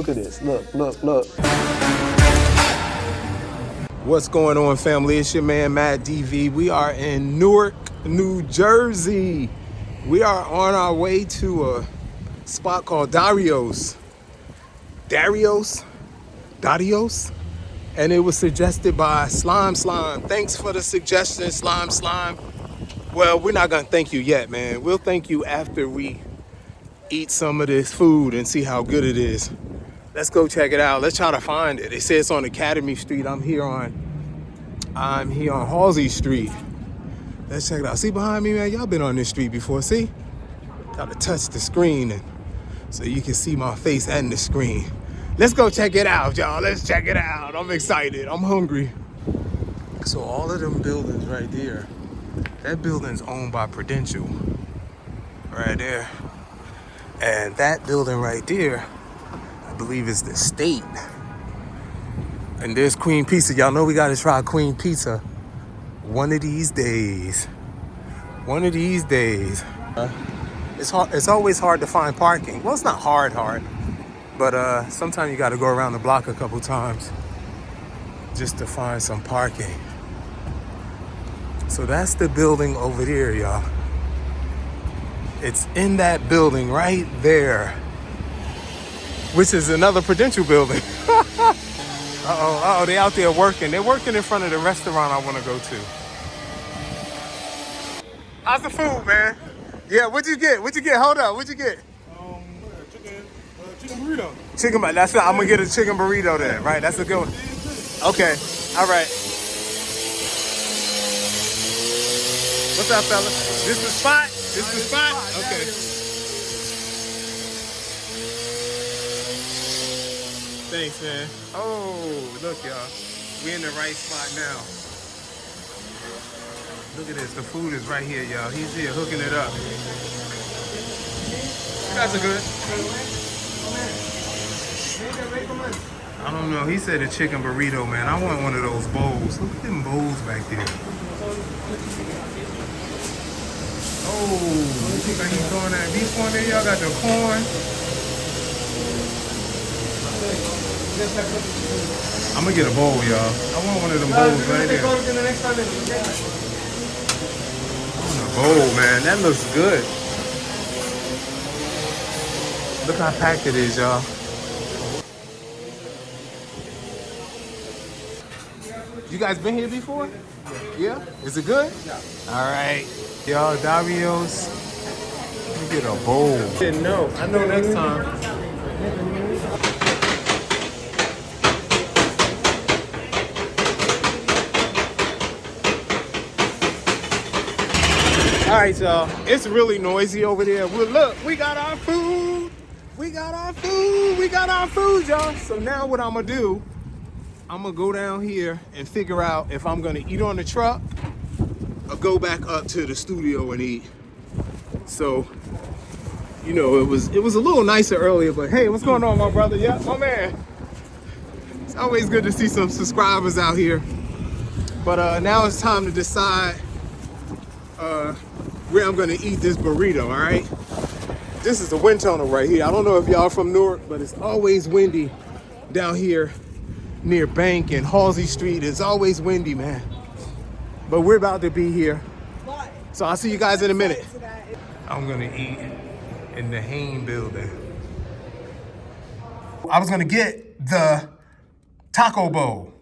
Look at this. Look. What's going on, family? It's your man, Matt DV. We are in Newark, New Jersey. We are on our way to a spot called Darios. Darios? And it was suggested by Slime. Thanks for the suggestion, Slime. Well, we're not gonna thank you yet, man. We'll thank you after we eat some of this food and see how good it is. Let's go check it out. Let's try to find it. They say it's on Academy Street. I'm here on Halsey Street. Let's check it out. See behind me, man? Y'all been on this street before, see? Gotta touch the screen so you can see my face and the screen. Let's go check it out, y'all. Let's check it out. I'm excited. I'm hungry. So all of them buildings right there, that building's owned by Prudential. Right there. And that building right there, I believe is the state. And there's Queen Pizza. Y'all know we gotta try Queen Pizza one of these days. It's always hard to find parking. Well, it's not hard, but sometimes you gotta go around the block a couple times just to find some parking. So that's the building over there, y'all. It's in that building right there, which is another Prudential building. Uh-oh, they out there working. They're working in front of the restaurant I want to go to. How's the food, man? Yeah, what'd you get? Hold up, what'd you get? Chicken burrito. Chicken burrito. That's it. I'm gonna get a chicken burrito then, right? That's a good one. Okay, all right. What's up, fella? This the spot? Okay. Thanks, man. Oh, look, y'all. We in the right spot now. Look at this. The food is right here, y'all. He's here hooking it up. You guys are good. I don't know. He said a chicken burrito, man. I want one of those bowls. Look at them bowls back there. Oh, you think I keep throwing that beef on there? Y'all got the corn. I'm gonna get a bowl, y'all. I want one of them bowls right there. I want a bowl, man. That looks good. Look how packed it is, y'all. You guys been here before? Yeah? Is it good? Yeah. All right. Y'all, Darios. Let me get a bowl. Didn't know. I know next time. All right, y'all. It's really noisy over there. Well, look, we got our food. We got our food, y'all. So now what I'm gonna do, I'm gonna go down here and figure out if I'm gonna eat on the truck or go back up to the studio and eat. So, you know, it was a little nicer earlier, but hey, what's going on, my brother? Yeah, my man. It's always good to see some subscribers out here. But now it's time to decide where I'm gonna eat this burrito, all right? This is the wind tunnel right here. I don't know if y'all from Newark, but it's always windy down here near Bank and Halsey Street. It's always windy, man. But we're about to be here. So I'll see you guys in a minute. I'm gonna eat in the Hain building. I was gonna get the taco bowl,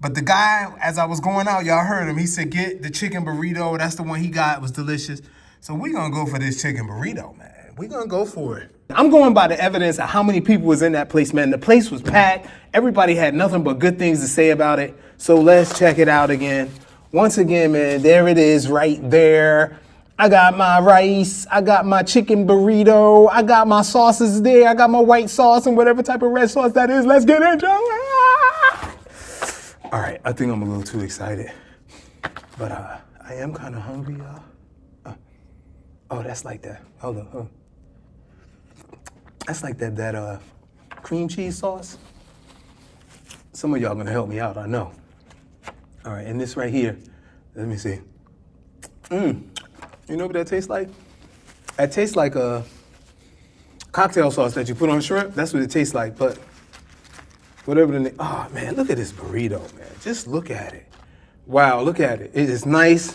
but the guy, as I was going out, y'all heard him, he said, get the chicken burrito. That's the one he got, it was delicious. So we're gonna go for this chicken burrito, man. We're gonna go for it. I'm going by the evidence of how many people was in that place, man. The place was packed. Everybody had nothing but good things to say about it. So let's check it out again. Once again, man, there it is right there. I got my rice. I got my chicken burrito. I got my sauces there. I got my white sauce and whatever type of red sauce that is. Let's get into it. All right, I think I'm a little too excited. But I am kind of hungry, y'all. Oh, that's like that. Hold on. That's like that cream cheese sauce. Some of y'all gonna help me out, I know. All right, and this right here, let me see. You know what that tastes like? That tastes like cocktail sauce that you put on shrimp. That's what it tastes like, but whatever the name. Oh, man, look at this burrito, man. Just look at it. Wow, look at it. It is nice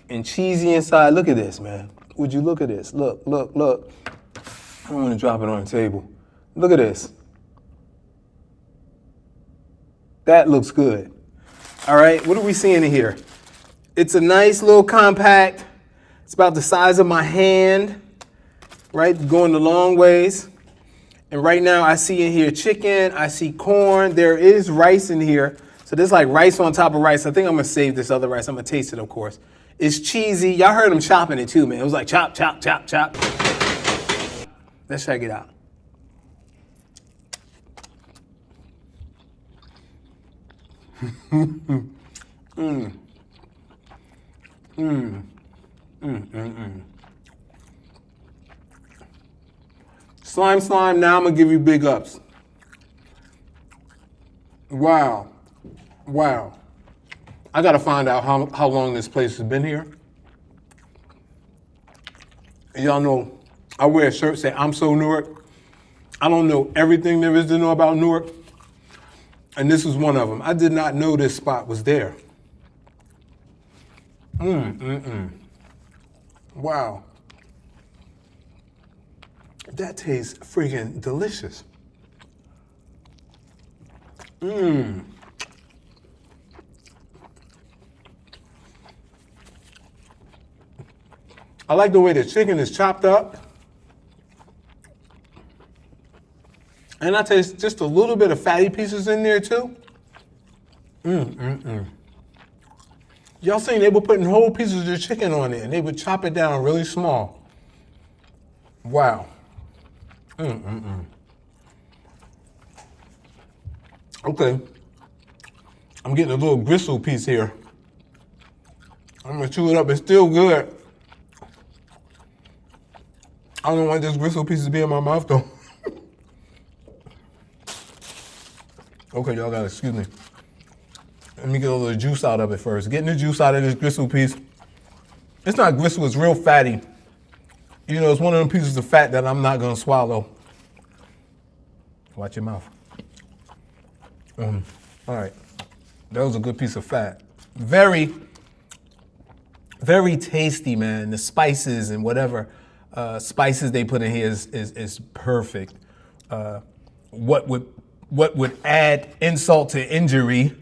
and cheesy inside. Look at this, man. Would you look at this? Look, look, look. I don't want to drop it on the table. Look at this. That looks good. All right, what are we seeing in here? It's a nice little compact. It's about the size of my hand, right? Going the long ways. And right now I see in here chicken, I see corn. There is rice in here. So there's like rice on top of rice. I think I'm gonna save this other rice. I'm gonna taste it, of course. It's cheesy. Y'all heard him chopping it too, man. It was like chop, chop, chop, chop. Let's check it out. Slime, slime, now I'm gonna give you big ups. Wow. Wow. I gotta find out how long this place has been here. Y'all know I wear a shirt say I'm so Newark. I don't know everything there is to know about Newark. And this was one of them. I did not know this spot was there. Wow. That tastes freaking delicious. I like the way the chicken is chopped up. And I taste just a little bit of fatty pieces in there too. Y'all seen they were putting whole pieces of the chicken on it and they would chop it down really small. Wow. Okay. I'm getting a little gristle piece here. I'm gonna chew it up. It's still good. I don't want this gristle piece to be in my mouth though. Okay, y'all gotta excuse me. Let me get a little juice out of it first. Getting the juice out of this gristle piece. It's not gristle, it's real fatty. You know, it's one of them pieces of fat that I'm not gonna swallow. Watch your mouth. All right, that was a good piece of fat. Very, very tasty, man. The spices and whatever spices they put in here is perfect. What would add insult to injury,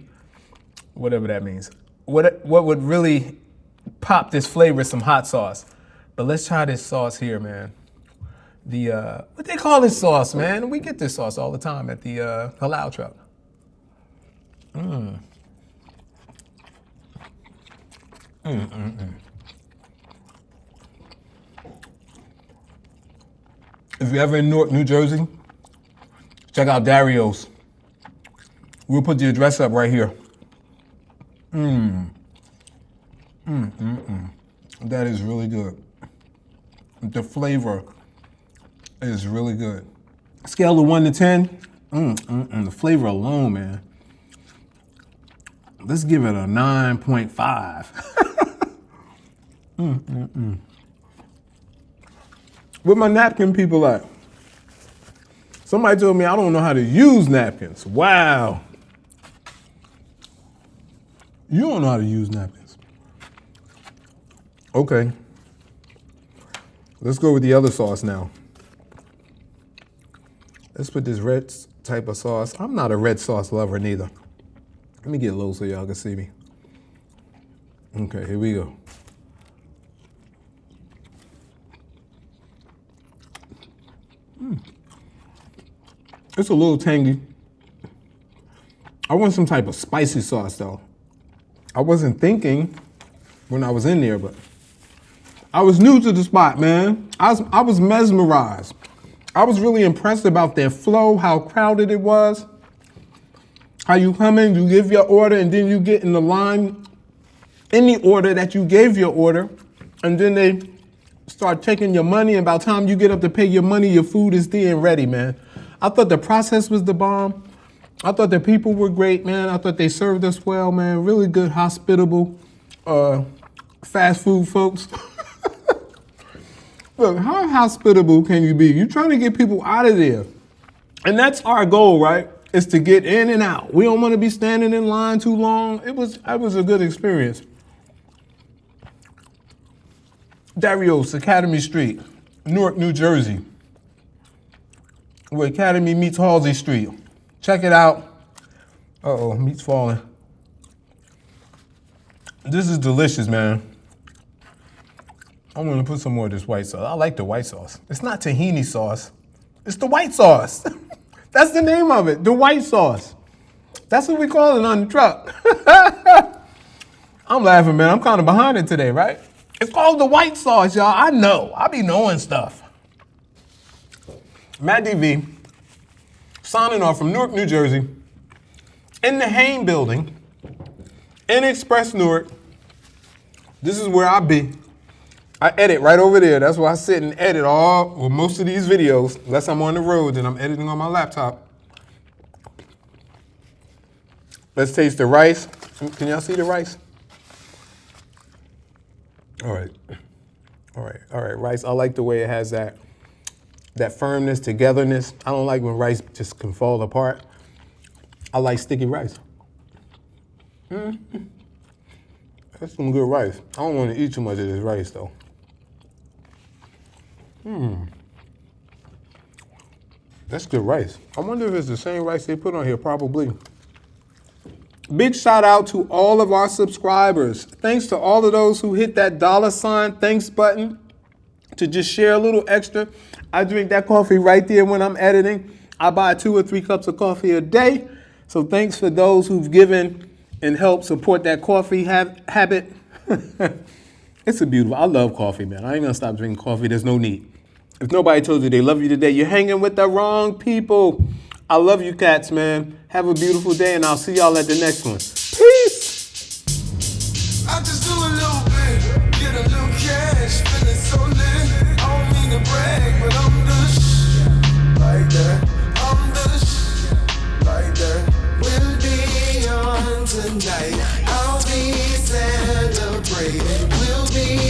whatever that means. What would really pop this flavor is some hot sauce. But let's try this sauce here, man. The what they call this sauce, man? We get this sauce all the time at the halal truck. If you're ever in Newark, New Jersey, check out Darios. We'll put the address up right here. That is really good. The flavor is really good. Scale of 1 to 10. The flavor alone, man. Let's give it a 9.5. Where my napkin people at? Somebody told me I don't know how to use napkins. Wow. You don't know how to use napkins. Okay. Let's go with the other sauce now. Let's put this red type of sauce. I'm not a red sauce lover neither. Let me get low so y'all can see me. Okay, here we go. It's a little tangy. I want some type of spicy sauce though. I wasn't thinking when I was in there, but I was new to the spot, man. I was mesmerized. I was really impressed about their flow, how crowded it was. How you come in, you give your order, and then you get in the line in the order that you gave your order, and then they start taking your money, and by the time you get up to pay your money, your food is there and ready, man. I thought the process was the bomb. I thought the people were great, man. I thought they served us well, man. Really good, hospitable, fast food folks. Look, how hospitable can you be? You're trying to get people out of there. And that's our goal, right? Is to get in and out. We don't want to be standing in line too long. It was a good experience. Darios, Academy Street, Newark, New Jersey, where Academy meets Halsey Street. Check it out. Uh-oh, meat's falling. This is delicious, man. I'm gonna put some more of this white sauce. I like the white sauce. It's not tahini sauce. It's the white sauce. That's the name of it, the white sauce. That's what we call it on the truck. I'm laughing, man. I'm kind of behind it today, right? It's called the white sauce, y'all. I know. I be knowing stuff. Matt DV, signing off from Newark, New Jersey, in the Hain building, in Express Newark. This is where I be. I edit right over there. That's where I sit and edit most of these videos. Unless I'm on the road and I'm editing on my laptop. Let's taste the rice. Can y'all see the rice? All right, rice. I like the way it has that firmness, togetherness. I don't like when rice just can fall apart. I like sticky rice. That's some good rice. I don't want to eat too much of this rice, though. That's good rice. I wonder if it's the same rice they put on here, probably. Big shout out to all of our subscribers. Thanks to all of those who hit that $ thanks button to just share a little extra. I drink that coffee right there when I'm editing. I buy 2 or 3 cups of coffee a day. So thanks for those who've given and helped support that coffee habit. It's a beautiful, I love coffee, man. I ain't gonna stop drinking coffee, there's no need. If nobody told you they love you today, you're hanging with the wrong people. I love you cats, man. Have a beautiful day, and I'll see y'all at the next one. Peace. I just do a little bit, get a little cash, feeling so lit. I don't mean to brag, but I'm the like that. I'm the like that. We'll be on tonight. I'll be celebrating. We'll be